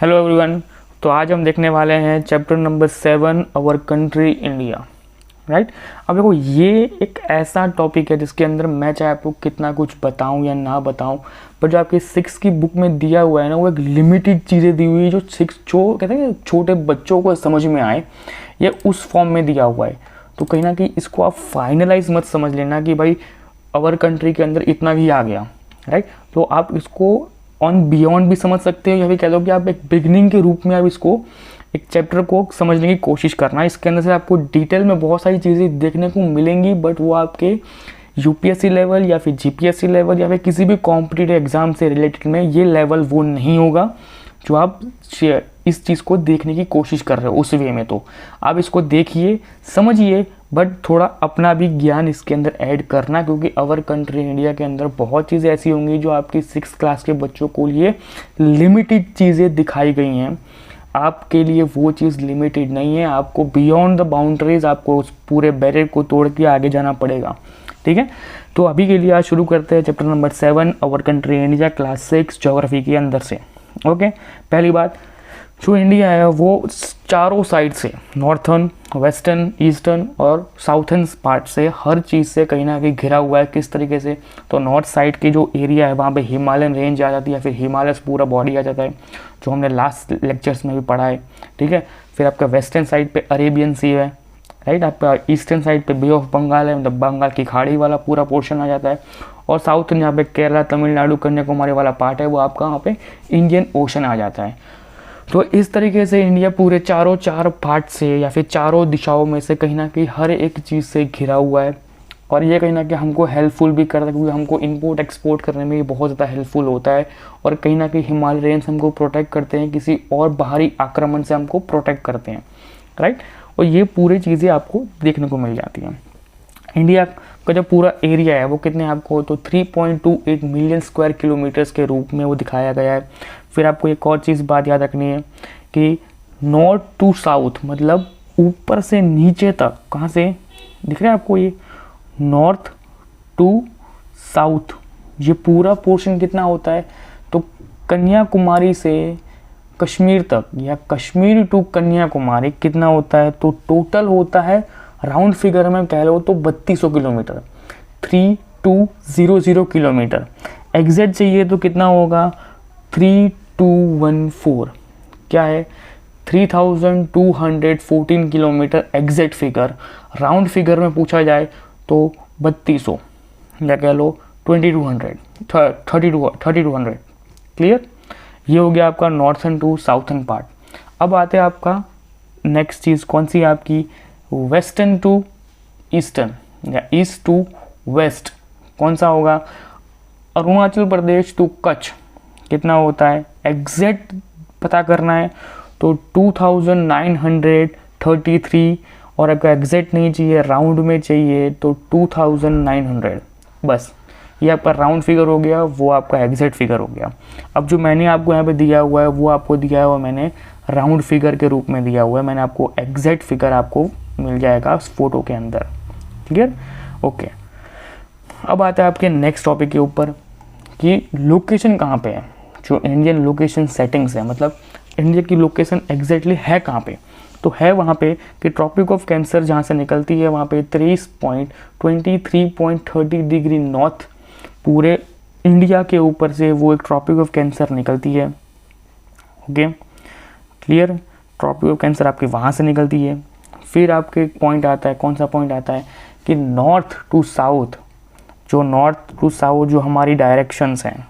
Hello everyone. तो आज हम देखने वाले हैं chapter number 7 our country India. Right. अब देखो, ये एक ऐसा टॉपिक है जिसके अंदर मैं चाहे आपको कितना कुछ बताऊं या ना बताऊं, पर जो आपकी 6 की बुक में दिया हुआ है ना, वो एक लिमिटेड चीज़ें दी हुई है जो 6 जो कहते हैं छोटे बच्चों को समझ में आए, ये उस फॉर्म में दिया हुआ है। तो कहीं ना कहीं इसको आप फाइनलाइज मत समझ लेना कि भाई आवर कंट्री के अंदर इतना भी आ गया। राइट। तो आप इसको ऑन बियॉन्ड भी समझ सकते हो, या फिर कह दो कि आप एक बिगनिंग के रूप में आप इसको एक चैप्टर को समझने की कोशिश करना। इसके अंदर से आपको डिटेल में बहुत सारी चीज़ें देखने को मिलेंगी, बट वो आपके यूपीएससी लेवल या फिर जीपीएससी लेवल या फिर किसी भी कॉम्पिटिटिव एग्जाम से रिलेटेड में ये लेवल वो नहीं होगा जो आप इस चीज़ को देखने की कोशिश कर रहे हो उस वे में। तो आप इसको देखिए, समझिए, बट थोड़ा अपना भी ज्ञान इसके अंदर ऐड करना, क्योंकि आवर कंट्री इंडिया के अंदर बहुत चीज़ें ऐसी होंगी जो आपकी 6 क्लास के बच्चों को लिए लिमिटेड चीज़ें दिखाई गई हैं। आपके लिए वो चीज़ लिमिटेड नहीं है, आपको बियॉन्ड द बाउंड्रीज, आपको उस पूरे बैरियर को तोड़ के आगे जाना पड़ेगा। ठीक है। तो अभी के लिए आज शुरू करते हैं chapter number 7 our country India class 6 geography के अंदर से। ओके। पहली बात, जो इंडिया है वो चारों साइड से, नॉर्थर्न, वेस्टर्न, ईस्टर्न और साउथर्न पार्ट से, हर चीज़ से कहीं ना कहीं घिरा हुआ है। किस तरीके से? तो नॉर्थ साइड की जो एरिया है वहाँ पे हिमालयन रेंज आ जाती है, फिर हिमालय पूरा बॉडी आ जाता है, जो हमने लास्ट लेक्चर्स में भी पढ़ा है। ठीक है। फिर आपका वेस्टर्न साइड पे अरेबियन सी है। राइट। आपका ईस्टर्न साइड पे बे ऑफ बंगाल है, मतलब बंगाल की खाड़ी वाला पूरा पोर्शन आ जाता है। और साउथर्न यहाँ पे केरला, तमिलनाडु, कन्याकुमारी वाला पार्ट है, वो आपका वहाँ पे इंडियन ओशन आ जाता है। तो इस तरीके से इंडिया पूरे चार पार्ट से या फिर चारों दिशाओं में से कहीं ना कहीं हर एक चीज़ से घिरा हुआ है। और ये कहीं ना कहीं हमको हेल्पफुल भी करता है, क्योंकि हमको इंपोर्ट एक्सपोर्ट करने में ये बहुत ज़्यादा हेल्पफुल होता है। और कहीं ना कहीं हिमालय रेंज हमको प्रोटेक्ट करते हैं, किसी और बाहरी आक्रमण से हमको प्रोटेक्ट करते हैं। राइट। और ये पूरी चीज़ें आपको देखने को मिल जाती हैं। इंडिया का जो पूरा एरिया है वो कितने आपको, तो 3.28 मिलियन स्क्वायर किलोमीटर्स के रूप में वो दिखाया गया है। फिर आपको एक और चीज़ बात याद रखनी है कि नॉर्थ टू साउथ, मतलब ऊपर से नीचे तक, कहाँ से दिख रहा है आपको ये नॉर्थ टू साउथ, ये पूरा पोर्शन कितना होता है, तो कन्याकुमारी से कश्मीर तक या कश्मीर टू कन्याकुमारी कितना होता है, तो टोटल होता है राउंड फिगर में कह लो तो 3200 किलोमीटर, 3200 किलोमीटर। एग्जैक्ट चाहिए तो कितना होगा, 3214, क्या है 3214 kilometre exact figure. Round figure में पूछा जाए तो 3200 या कह लो 3200। क्लियर। ये हो गया आपका नॉर्थर्न टू साउथर्न पार्ट। अब आते हैं आपका नेक्स्ट चीज़ कौन सी है आपकी, वेस्टर्न टू ईस्टर्न या ईस्ट टू वेस्ट कौन सा होगा, अरुणाचल प्रदेश टू कच्छ कितना होता है, एग्जैक्ट पता करना है तो 2933। और अगर एग्जैक्ट नहीं चाहिए, राउंड में चाहिए तो 2900। बस ये आपका राउंड फिगर हो गया, वो आपका एग्जैक्ट फिगर हो गया। अब जो मैंने आपको यहाँ पे दिया हुआ है वो आपको दिया हुआ मैंने राउंड फिगर के रूप में दिया हुआ है, मैंने आपको एग्जैक्ट फिगर आपको मिल जाएगा उस फोटो के अंदर। क्लियर। ओके। अब आता है आपके नेक्स्ट टॉपिक के ऊपर कि लोकेशन कहाँ पे है, जो इंडियन लोकेशन सेटिंग्स है, मतलब इंडिया की लोकेशन एग्जैक्टली है कहाँ पे। तो है वहाँ पे कि ट्रॉपिक ऑफ कैंसर जहाँ से निकलती है वहाँ पे 23.30 डिग्री नॉर्थ पूरे इंडिया के ऊपर से वो एक ट्रॉपिक ऑफ कैंसर निकलती है। Okay. Clear. Tropic of cancer आपकी वहाँ से निकलती है। फिर आपके एक पॉइंट आता है, कौन सा पॉइंट आता है कि नॉर्थ टू साउथ, जो नॉर्थ टू साउथ जो हमारी डायरेक्शंस हैं,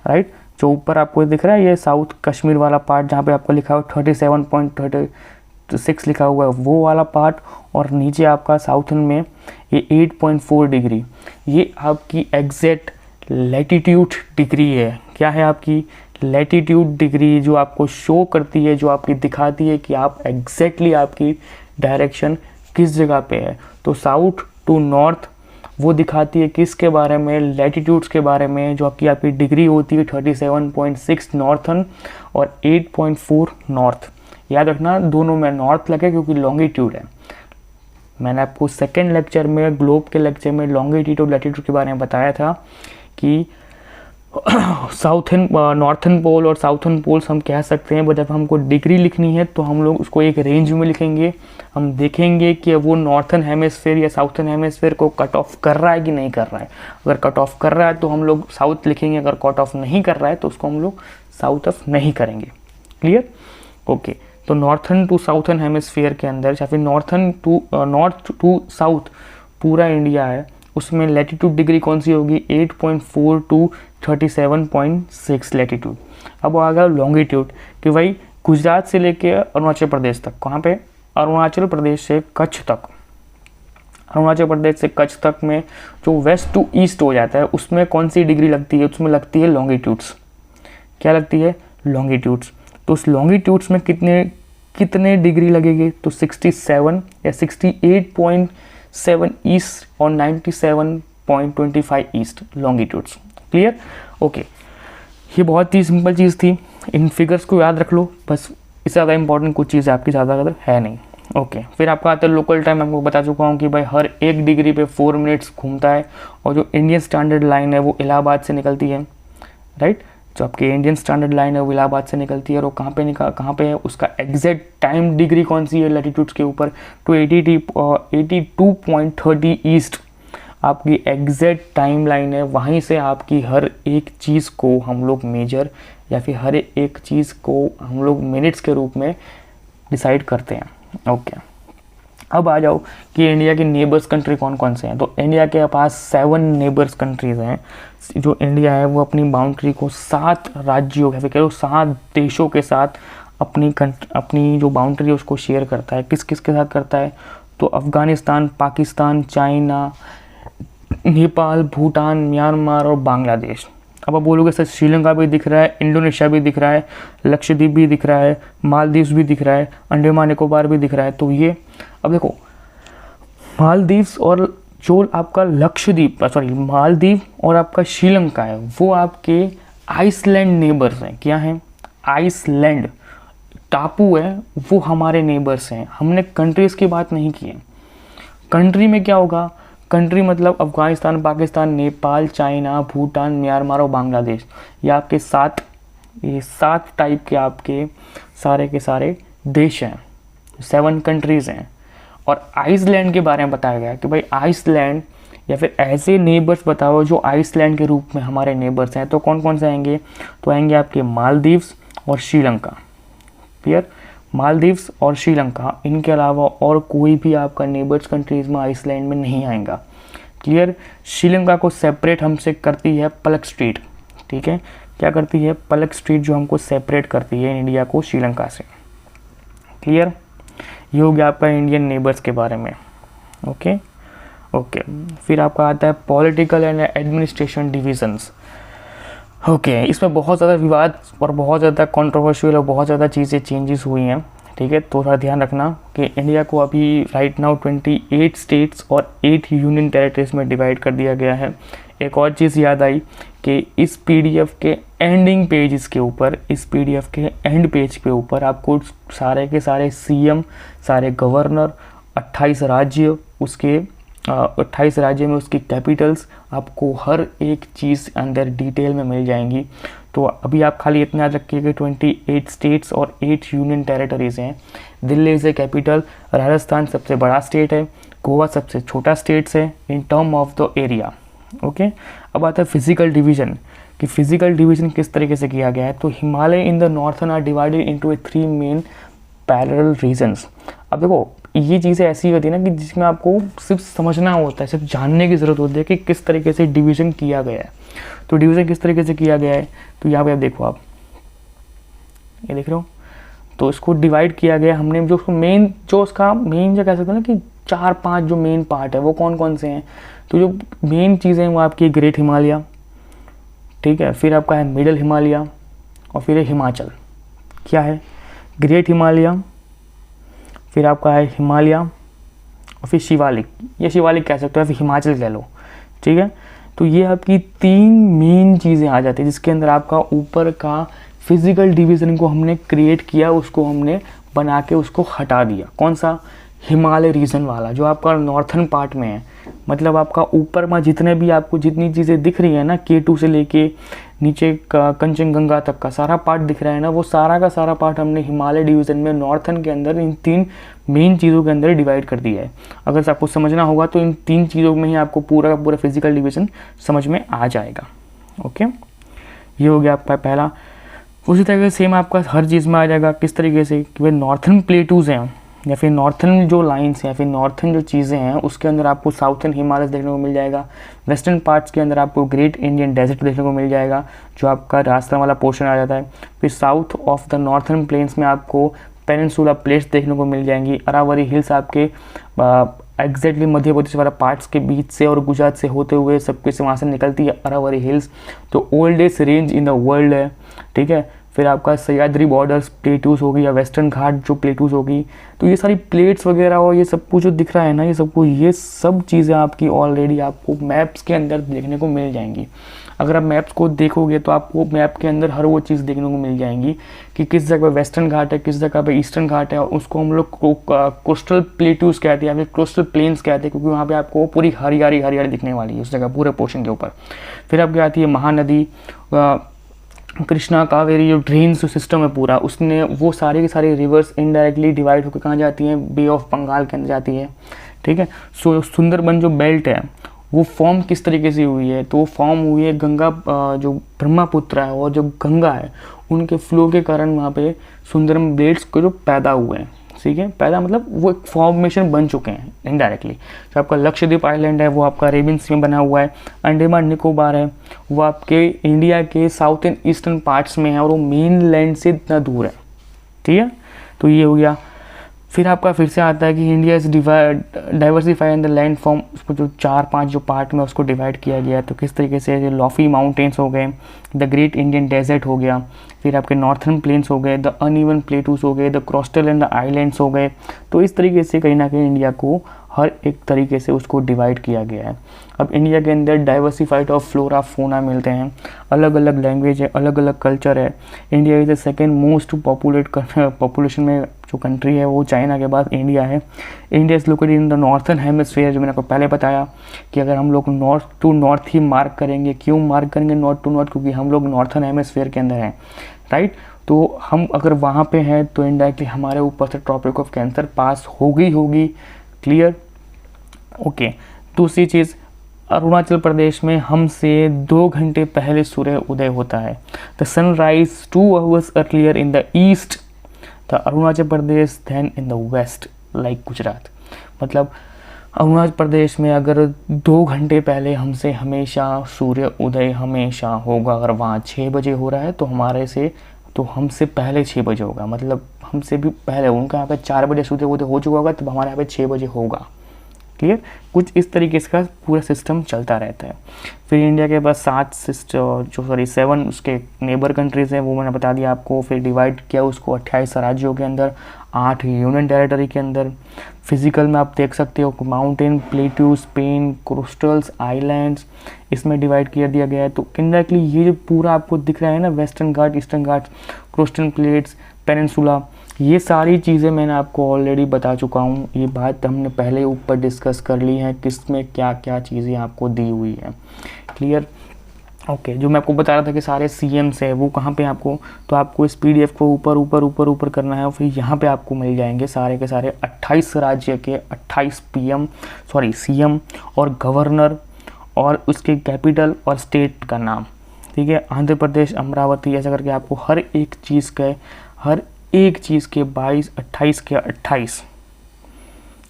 राइट, जो ऊपर आपको दिख रहा है ये साउथ कश्मीर वाला पार्ट जहाँ पे आपको लिखा हुआ 37.36 लिखा हुआ है वो वाला पार्ट, और नीचे आपका साउथर्न में ये 8.4 डिग्री, ये आपकी एग्जैक्ट लैटिट्यूड डिग्री है। क्या है आपकी लैटिट्यूड डिग्री, जो आपको शो करती है, जो आपकी दिखाती है कि आप एग्जैक्टली आपकी डायरेक्शन किस जगह पे है। तो साउथ टू नॉर्थ वो दिखाती है किसके बारे में, लैटिट्यूड्स के बारे में, जो आपकी डिग्री होती है 37.6 नॉर्थर्न और 8.4 नॉर्थ। याद रखना दोनों में नॉर्थ लगे क्योंकि लॉन्गिट्यूड है। मैंने आपको सेकेंड लेक्चर में, ग्लोब के लेक्चर में लॉन्गिट्यूड और लैटिट्यूड के बारे में बताया था कि नॉर्थन पोल और साउथर्न पोल्स हम कह सकते हैं, बट जब हमको डिग्री लिखनी है तो हम लोग उसको एक रेंज में लिखेंगे। हम देखेंगे कि वो नॉर्थन हेमिस्फीयर या साउथर्न हेमिस्फीयर को कट ऑफ कर रहा है कि नहीं कर रहा है। अगर कट ऑफ कर रहा है तो हम लोग साउथ लिखेंगे, अगर कट ऑफ नहीं कर रहा है तो उसको हम लोग साउथ ऑफ नहीं करेंगे। क्लियर? ओके। तो नॉर्थन टू साउथर्न हेमिस्फीयर के अंदर या फिर नॉर्थ टू साउथ पूरा इंडिया है, उसमें लैटिट्यूड डिग्री कौन सी होगी? 8.4 टू 37.6 लैटिट्यूड। अब आ गया लॉन्गिट्यूड कि भाई गुजरात से लेके अरुणाचल प्रदेश तक, कहाँ पे? अरुणाचल प्रदेश से कच्छ तक। अरुणाचल प्रदेश से कच्छ तक में जो वेस्ट टू ईस्ट हो जाता है उसमें कौन सी डिग्री लगती है? उसमें लगती है लॉन्गिट्यूड्स। क्या लगती है? लॉन्गिट्यूड्स। तो उस लॉन्गिट्यूड्स में कितने डिग्री लगेंगे? तो 67 या 68.7 ईस्ट और 97.25 ईस्ट लॉन्गिट्यूड्स। क्लियर? ओके। ये बहुत ही सिंपल चीज़ थी, इन फिगर्स को याद रख लो बस, इससे ज़्यादा इंपॉर्टेंट कुछ चीज़ आपकी ज़्यादा कदर है नहीं। ओके। फिर आपका आता है लोकल टाइम। आपको बता चुका हूँ कि भाई हर 1 डिग्री पे 4 मिनट्स घूमता है, और जो इंडियन स्टैंडर्ड लाइन है वो इलाहाबाद से निकलती है, राइट? जो आपकी इंडियन स्टैंडर्ड लाइन है वो इलाहाबाद से निकलती है, और वो कहाँ पे है? उसका एग्जैक्ट टाइम डिग्री कौन सी है लैटिट्यूड्स के ऊपर? तो 82.30 ईस्ट आपकी एग्जैक्ट टाइम लाइन है। वहीं से आपकी हर एक चीज़ को हम लोग मेजर या फिर हर एक चीज़ को हम लोग मिनट्स के रूप में डिसाइड करते हैं। ओके। अब आ जाओ कि इंडिया के नेबर्स कंट्री कौन कौन से हैं। तो इंडिया के पास 7 नेबर्स कंट्रीज़ हैं। जो इंडिया है वो अपनी बाउंड्री को 7 राज्यों या फिर कह लो 7 देशों के साथ अपनी जो बाउंड्री है उसको शेयर करता है। किस किस के साथ करता है? तो अफ़गानिस्तान, पाकिस्तान, चाइना, नेपाल, भूटान, म्यांमार और बांग्लादेश। अब आप बोलोगे सर श्रीलंका भी दिख रहा है, इंडोनेशिया भी दिख रहा है, लक्षद्वीप भी दिख रहा है, मालदीव्स भी दिख रहा है, अंडमान निकोबार भी दिख रहा है। तो ये अब देखो, मालदीव्स और जो आपका मालदीव और आपका श्रीलंका है वो आपके आइसलैंड नेबर्स हैं। क्या हैं? आइसलैंड टापू है, वो हमारे नेबर्स हैं। हमने कंट्रीज़ की बात नहीं की है। कंट्री में क्या होगा? कंट्री मतलब अफ़गानिस्तान, पाकिस्तान, नेपाल, चाइना, भूटान, म्यांमार और बांग्लादेश। ये आपके 7 टाइप के आपके सारे के सारे देश हैं, 7 कंट्रीज़ हैं। और आइसलैंड के बारे में बताया गया कि भाई आइसलैंड या फिर ऐसे नेबर्स बताओ जो आइसलैंड के रूप में हमारे नेबर्स हैं। तो कौन कौन से आएंगे? तो आएंगे आपके मालदीव्स और श्रीलंका। क्लियर? मालदीव्स और श्रीलंका, इनके अलावा और कोई भी आपका नेबर्स कंट्रीज़ में आइसलैंड में नहीं आएगा। क्लियर? श्रीलंका को सेपरेट हमसे करती है पलक स्ट्रीट। ठीक है? क्या करती है? पलक स्ट्रीट जो हमको सेपरेट करती है इंडिया को श्रीलंका से। क्लियर? ये हो गया आपका इंडियन नेबर्स के बारे में। ओके। फिर आपका आता है political and administration divisions. Okay. इसमें बहुत ज़्यादा विवाद और बहुत ज़्यादा कंट्रोवर्शियल और बहुत ज़्यादा चीज़ें चेंजेस हुई हैं। ठीक है? तो थोड़ा ध्यान रखना कि इंडिया को अभी राइट नाउ 28 स्टेट्स और 8 यूनियन टेरिटरीज में डिवाइड कर दिया गया है। एक और चीज़ याद आई कि इस पीडीएफ के एंडिंग पेज के ऊपर, इस पीडीएफ के एंड पेज के ऊपर आपको सारे के सारे सीएम, सारे गवर्नर, 28 राज्य, उसके 28 राज्य में उसकी कैपिटल्स, आपको हर एक चीज़ अंदर डिटेल में मिल जाएंगी। तो अभी आप खाली इतना याद रखिए कि 28 स्टेट्स और 8 यूनियन टेरिटरीज हैं। Delhi is a capital, Rajasthan सबसे बड़ा स्टेट है, गोवा सबसे छोटा स्टेट्स है in term of the area. Okay. अब आता है फिजिकल डिवीजन, कि फिजिकल डिवीजन किस तरीके से किया गया है। तो Himalaya in the northern are divided into 3 main parallel regions. अब देखो, ये चीज़ें ऐसी होती है ना कि जिसमें आपको सिर्फ समझना होता है, सिर्फ जानने की ज़रूरत होती है कि किस तरीके से डिवीज़न किया गया है। तो डिवीज़न किस तरीके से किया गया है, तो यहाँ पे आप देखो, आप ये देख रहे हो, तो इसको डिवाइड किया गया हमने। जो उसको मेन, जो उसका मेन जो कह सकते हैं ना कि 4-5 जो मेन पार्ट है वो कौन कौन से हैं। तो जो मेन चीज़ें हैं वो आपकी ग्रेट हिमालय, ठीक है, फिर आपका है मिडल हिमालय, और फिर है हिमाचल। क्या है? ग्रेट हिमालय, फिर आपका है हिमालय, और फिर शिवालिक। ये शिवालिक कह सकते हो, फिर हिमाचल कह लो। ठीक है? तो ये आपकी 3 मेन चीज़ें आ जाती है जिसके अंदर आपका ऊपर का फिजिकल डिवीज़न को हमने क्रिएट किया, उसको हमने बना के उसको हटा दिया। कौन सा? हिमालय रीजन वाला, जो आपका नॉर्थन पार्ट में है। मतलब आपका ऊपर में जितने भी आपको जितनी चीज़ें दिख रही है ना, K2 से लेके नीचे का कंचनजंगा तक का सारा पार्ट दिख रहा है ना, वो सारा का सारा पार्ट हमने हिमालय डिवीज़न में नॉर्थन के अंदर इन 3 मेन चीज़ों के अंदर डिवाइड कर दिया है। अगर आपको समझना होगा तो इन 3 चीज़ों में ही आपको पूरा का पूरा फिजिकल डिवीज़न समझ में आ जाएगा। ओके, ये हो गया आपका पहला। उसी तरीके से सेम आपका हर चीज़ में आ जाएगा, किस तरीके से कि भाई नॉर्थन प्लेटूज़ हैं या फिर नॉर्थन जो लाइन्स हैं या फिर नॉर्थन जो चीज़ें हैं उसके अंदर आपको साउथर्न हिमालय देखने को मिल जाएगा। वेस्टर्न पार्ट्स के अंदर आपको ग्रेट इंडियन डेजर्ट देखने को मिल जाएगा, जो आपका राजस्थान वाला पोर्शन आ जाता है। फिर south of the northern plains में आपको पेनिनसुला प्लेट्स देखने को मिल जाएंगी। अरावली हिल्स आपके एग्जैक्टली मध्य प्रदेश वाला पार्ट्स के बीच से और गुजरात से होते हुए सबके से वहाँ से निकलती है अरावली हिल्स, तो oldest range in the world है। ठीक है, फिर आपका सह्याद्री बॉर्डर्स प्लेटूज होगी या वेस्टर्न घाट जो प्लेटूज होगी, तो ये सारी प्लेट्स वगैरह और ये सब कुछ जो दिख रहा है ना, ये सब चीज़ें आपकी ऑलरेडी आपको मैप्स के अंदर देखने को मिल जाएंगी। अगर आप मैप्स को देखोगे तो आपको मैप के अंदर हर वो चीज़ देखने को मिल जाएंगी कि किस जगह पे वेस्टर्न घाट है, किस जगह पे ईस्टर्न घाट है। उसको हम लोग कोस्टल प्लेटूज कहते हैं या फिर कोस्टल प्लेन्स कहते हैं, क्योंकि वहाँ पे आपको पूरी हरियाली दिखने वाली है उस जगह पूरे पोर्शन के ऊपर। फिर आपकी आती है महानदी, कृष्णा कावेरी जो ड्रेन सिस्टम है पूरा, उसने वो सारे के सारे रिवर्स इनडायरेक्टली डिवाइड होकर कहाँ जाती हैं, बे ऑफ बंगाल के अंदर जाती है। ठीक है, सो सुंदरबन जो बेल्ट है वो फॉर्म किस तरीके से हुई है, तो वो फॉर्म हुई है गंगा जो ब्रह्मपुत्र है और जो गंगा है उनके फ्लो के कारण वहाँ पे सुंदरबन बेल्ट्स को जो पैदा हुए हैं। ठीक है, पैदा मतलब वो एक फॉर्मेशन बन चुके हैं इनडायरेक्टली। जो आपका लक्षद्वीप आइलैंड है वो आपका अरेबियन सी में बना हुआ है। अंडमान निकोबार है वो आपके इंडिया के साउथ एंड ईस्टर्न पार्ट्स में है और वो मेन लैंड से इतना दूर है। ठीक है, तो ये हो गया। फिर आपका फिर से आता है कि India is diversify in the land form, उसको जो 4-5 जो पार्ट में उसको डिवाइड किया गया है। तो किस तरीके से लॉफी माउंटेन्स हो गए, द ग्रेट इंडियन डेजर्ट हो गया, फिर आपके नॉर्थर्न प्लेन्स हो गए, द अनइवन प्लेटूज हो गए, the coastal and the islands हो गए। तो इस तरीके से कहीं ना कहीं इंडिया को हर एक तरीके से उसको डिवाइड किया गया है। अब इंडिया के अंदर डाइवर्सिफाइड ऑफ फ्लोरा फोना मिलते हैं, अलग अलग लैंग्वेज है, अलग अलग कल्चर है। India is the second most population में जो कंट्री है वो चाइना के बाद इंडिया है। India is located in the northern hemisphere, जो मैंने आपको पहले बताया कि अगर हम लोग नॉर्थ टू नॉर्थ ही मार्क करेंगे, क्यों मार्क करेंगे नॉर्थ टू नॉर्थ, क्योंकि हम लोग नॉर्थर्न हेमिस्फीयर के अंदर हैं, राइट। तो हम अगर वहाँ पे हैं तो इनडायरेक्टली हमारे ऊपर से ट्रॉपिक ऑफ कैंसर पास होगी। Clear, okay. दूसरी चीज़, अरुणाचल प्रदेश में हमसे 2 घंटे पहले सूर्य उदय होता है। The sunrise 2 hours earlier in the east the Arunachal Pradesh than in the west like Gujarat. मतलब अरुणाचल प्रदेश में अगर 2 घंटे पहले हमसे हमेशा सूर्य उदय हमेशा होगा। अगर वहाँ 6 बजे हो रहा है तो हमसे पहले 6 बजे होगा, मतलब हमसे भी पहले। उनका यहाँ पे 4 बजे सूर्य उदय हो चुका होगा, तब हमारे यहाँ पे 6 बजे होगा। क्लियर, कुछ इस तरीके से का पूरा सिस्टम चलता रहता है। फिर इंडिया के पास 7 उसके नेबर कंट्रीज़ हैं, वो मैंने बता दिया आपको। फिर डिवाइड किया उसको 28 राज्यों के अंदर, 8 यूनियन टेरिटरी के अंदर। फिजिकल में आप देख सकते हो माउंटेन, प्लेटू, स्पेन, कोस्टल्स, आइलैंड्स, इसमें डिवाइड कर दिया गया है। तो इनडायरेक्टली ये जो पूरा आपको दिख रहा है ना, वेस्टर्न घाट, ईस्टर्न घाट, कोस्टल प्लेट्स, पेनिनसुला, ये सारी चीज़ें मैंने आपको ऑलरेडी बता चुका हूँ। ये बात हमने पहले ऊपर डिस्कस कर ली है, किस में क्या क्या चीज़ें आपको दी हुई है। Clear, okay. जो मैं आपको बता रहा था कि सारे CMs है वो कहाँ पे आपको, तो आपको इस PDF को ऊपर करना है और फिर यहाँ पे आपको मिल जाएंगे सारे के सारे 28 राज्य के 28 CM और गवर्नर और उसके कैपिटल और स्टेट का नाम। ठीक है, आंध्र प्रदेश, अमरावती, ऐसा करके आपको हर एक चीज़ के 22, 28 के 28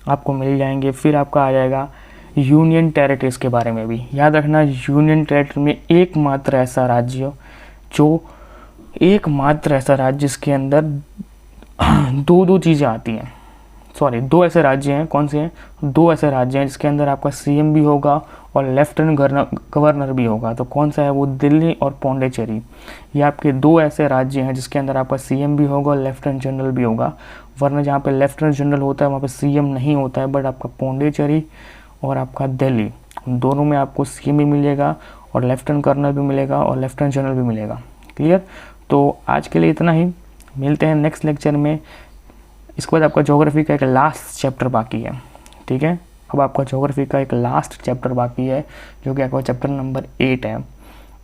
आपको मिल जाएंगे। फिर आपका आ जाएगा यूनियन टेरिटरीज के बारे में भी याद रखना। यूनियन टेरिटरी में एकमात्र ऐसा राज्य जिसके अंदर दो चीज़ें आती हैं, 2 ऐसे राज्य हैं। कौन से हैं? 2 ऐसे राज्य हैं जिसके अंदर आपका CM भी होगा और लेफ्टिनेंट गवर्नर भी होगा। तो कौन सा है वो? दिल्ली और पौंडीचेरी। ये आपके 2 ऐसे राज्य हैं जिसके अंदर आपका CM भी होगा और लेफ्टिनेंट जनरल भी होगा। वरना जहाँ पे लेफ्टिनेंट जनरल होता है वहाँ पे CM नहीं होता है, बट आपका पौंडीचेरी और आपका दिल्ली, दोनों में आपको CM भी मिलेगा और लेफ्टिनेंट गवर्नर भी मिलेगा और लेफ्टिनेंट जनरल भी मिलेगा। क्लियर, तो आज के लिए इतना ही, मिलते हैं नेक्स्ट लेक्चर में। इसके बाद आपका ज्योग्राफी का एक लास्ट चैप्टर बाकी है। ठीक है, अब आपका ज्योग्राफी का एक लास्ट चैप्टर बाकी है जो कि आपका चैप्टर नंबर 8 है।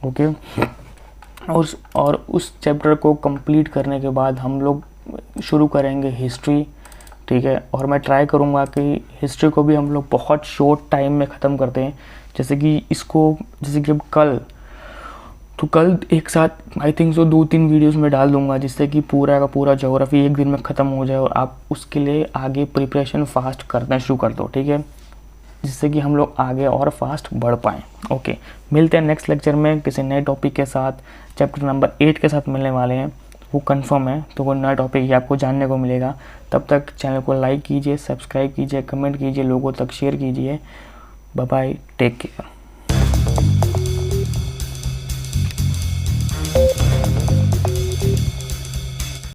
ओके, और उस चैप्टर को कंप्लीट करने के बाद हम लोग शुरू करेंगे हिस्ट्री, ठीक है। और मैं ट्राई करूँगा कि हिस्ट्री को भी हम लोग बहुत शॉर्ट टाइम में ख़त्म करते हैं, जैसे कि कल एक साथ आई थिंक सो 2-3 वीडियोस में डाल दूंगा, जिससे कि पूरा का पूरा ज्योग्राफी एक दिन में ख़त्म हो जाए और आप उसके लिए आगे प्रिपरेशन फास्ट करना शुरू कर दो, ठीक है, जिससे कि हम लोग आगे और फास्ट बढ़ पाएँ। ओके, मिलते हैं नेक्स्ट लेक्चर में किसी नए टॉपिक के साथ। चैप्टर नंबर 8 के साथ मिलने वाले हैं, वो कंफर्म है, तो कोई नया टॉपिक ही आपको जानने को मिलेगा। तब तक चैनल को लाइक कीजिए, सब्सक्राइब कीजिए, कमेंट कीजिए, लोगों तक शेयर कीजिए। Bye bye, take care.